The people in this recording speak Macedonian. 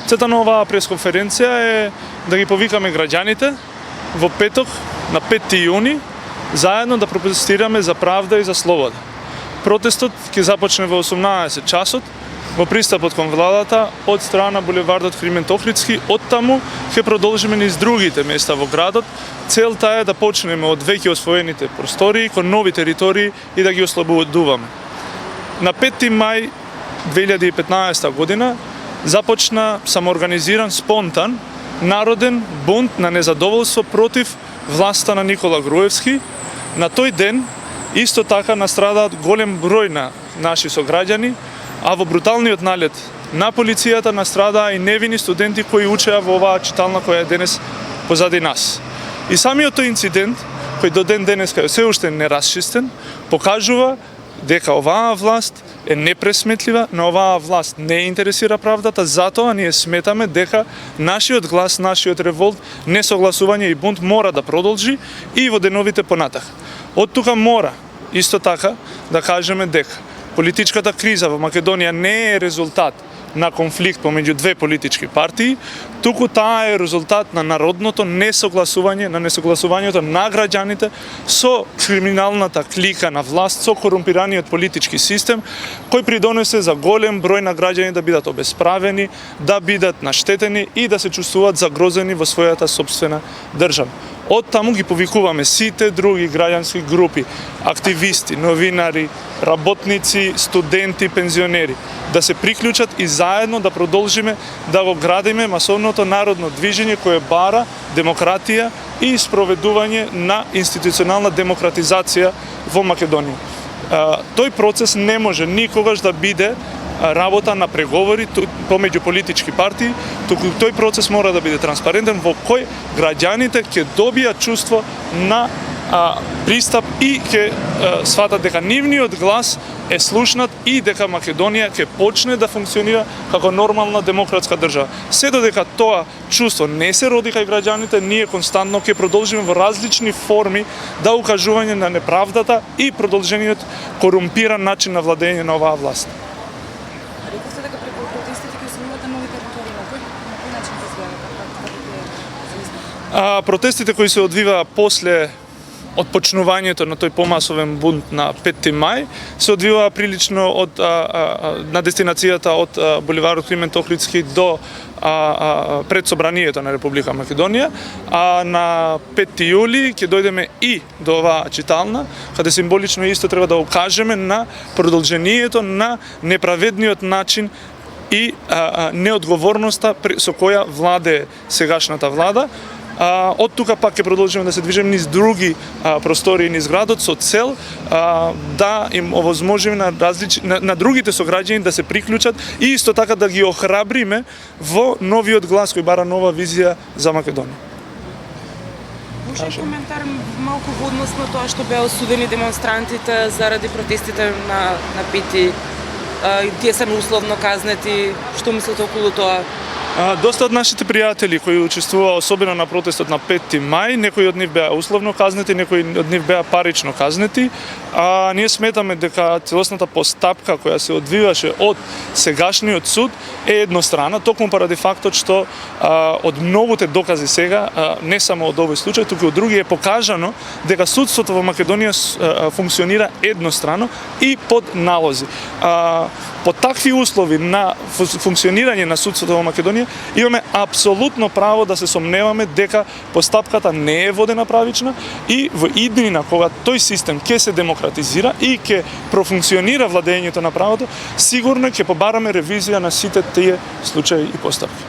Цета на оваа пресконференција е да ги повикаме граѓаните во петок на 5 јуни заедно да протестираме за правда и за слобода. Протестот ќе започне во 18 часот во пристапот кон владата од страна булевардот Климент Охридски. Оттаму ќе продолжиме низ другите места во градот. Целта е да почнеме од веќе освоените простории кон нови територии и да ги ослободуваме. На 5 мај 2015 година започна самоорганизиран спонтан народен бунт на незадоволство против власта на Никола Груевски. На тој ден исто така настрадаат голем број на наши сограѓани, а во бруталниот налет на полицијата настрадаа и невини студенти кои учеа во оваа читална која е денес позади нас. И самиот тој инцидент, кој до ден денеска е се уште нерасчистен, покажува дека оваа власт е непресметлива, на оваа власт не интересира правдата, затоа ние сметаме дека нашиот глас, нашиот револт, несогласување и бунт мора да продолжи и во деновите понатака. Од тука мора исто така да кажеме дека политичката криза во Македонија не е резултат на конфликт помеѓу две политички партии, туку таа е резултат на народното несогласување, на несогласувањето на граѓаните со криминалната клика на власт, со корумпираниот политички систем, кој придонесе за голем број на граѓани да бидат обесправени, да бидат наштетени и да се чувствуваат загрозени во својата сопствена држава. Од таму ги повикуваме сите други граѓански групи, активисти, новинари, работници, студенти, пензионери, да се приклучат и заедно да продолжиме да го градиме масовното народно движење кое бара демократија и спроведување на институционална демократизација во Македонија. Тој процес не може никогаш да биде работа на преговори помеѓу политички партии, туку тој процес мора да биде транспарентен во кој граѓаните ќе добијат чувство на пристап и ќе сватат дека нивниот глас е слушнат и дека Македонија ќе почне да функционира како нормална демократска држава. Се додека тоа чувство не се роди кај граѓаните, ние константно ќе продолжиме во различни форми да укажување на неправдата и продолжениот корумпиран начин на владење на оваа власт. Рековте дека преку протестите ќе се имате нови територии, на кој начин се изведат? Протестите кои се одвиваа после отпочнувањето на тој помасовен бунт на 5 мај се одвиваа прилично од на дестинацијата од булеварот Климент Охридски до пред собранието на Република Македонија, а на 5 јули ќе дојдеме и до оваа читална, каде символично исто треба да укажеме на продолжението на неправедниот начин и неодговорноста со која владее сегашната влада. Од тука пак ќе продолжиме да се движиме низ други простории низ градот со цел да им овозможиме на другите сограѓани да се приклучат и исто така да ги охрабриме во новиот глас кој бара нова визија за Македонија. Може ли коментар малку во однос на тоа што беа осудени демонстрантите заради протестите на 5 тие се условно казнети, што мислите околу тоа? Доста од нашите пријатели кои учествуваа особено на протестот на 5 мај, некои од нив беа условно казнети, некои од нив беа парично казнети. Ние сметаме дека целосната постапка која се одвиваше од сегашниот суд е еднострана, токму поради фактот што од многуте докази сега, не само од овој случај, туку и од други е покажано дека судството во Македонија функционира еднострано и под налози. По такви услови на функционирање на судството во Македонија имаме апсолутно право да се сомневаме дека постапката не е водена правична и во иднина кога тој систем ќе се демократизира и ќе профункционира владењето на правото, сигурно ќе побараме ревизија на сите тие случаи и постапки.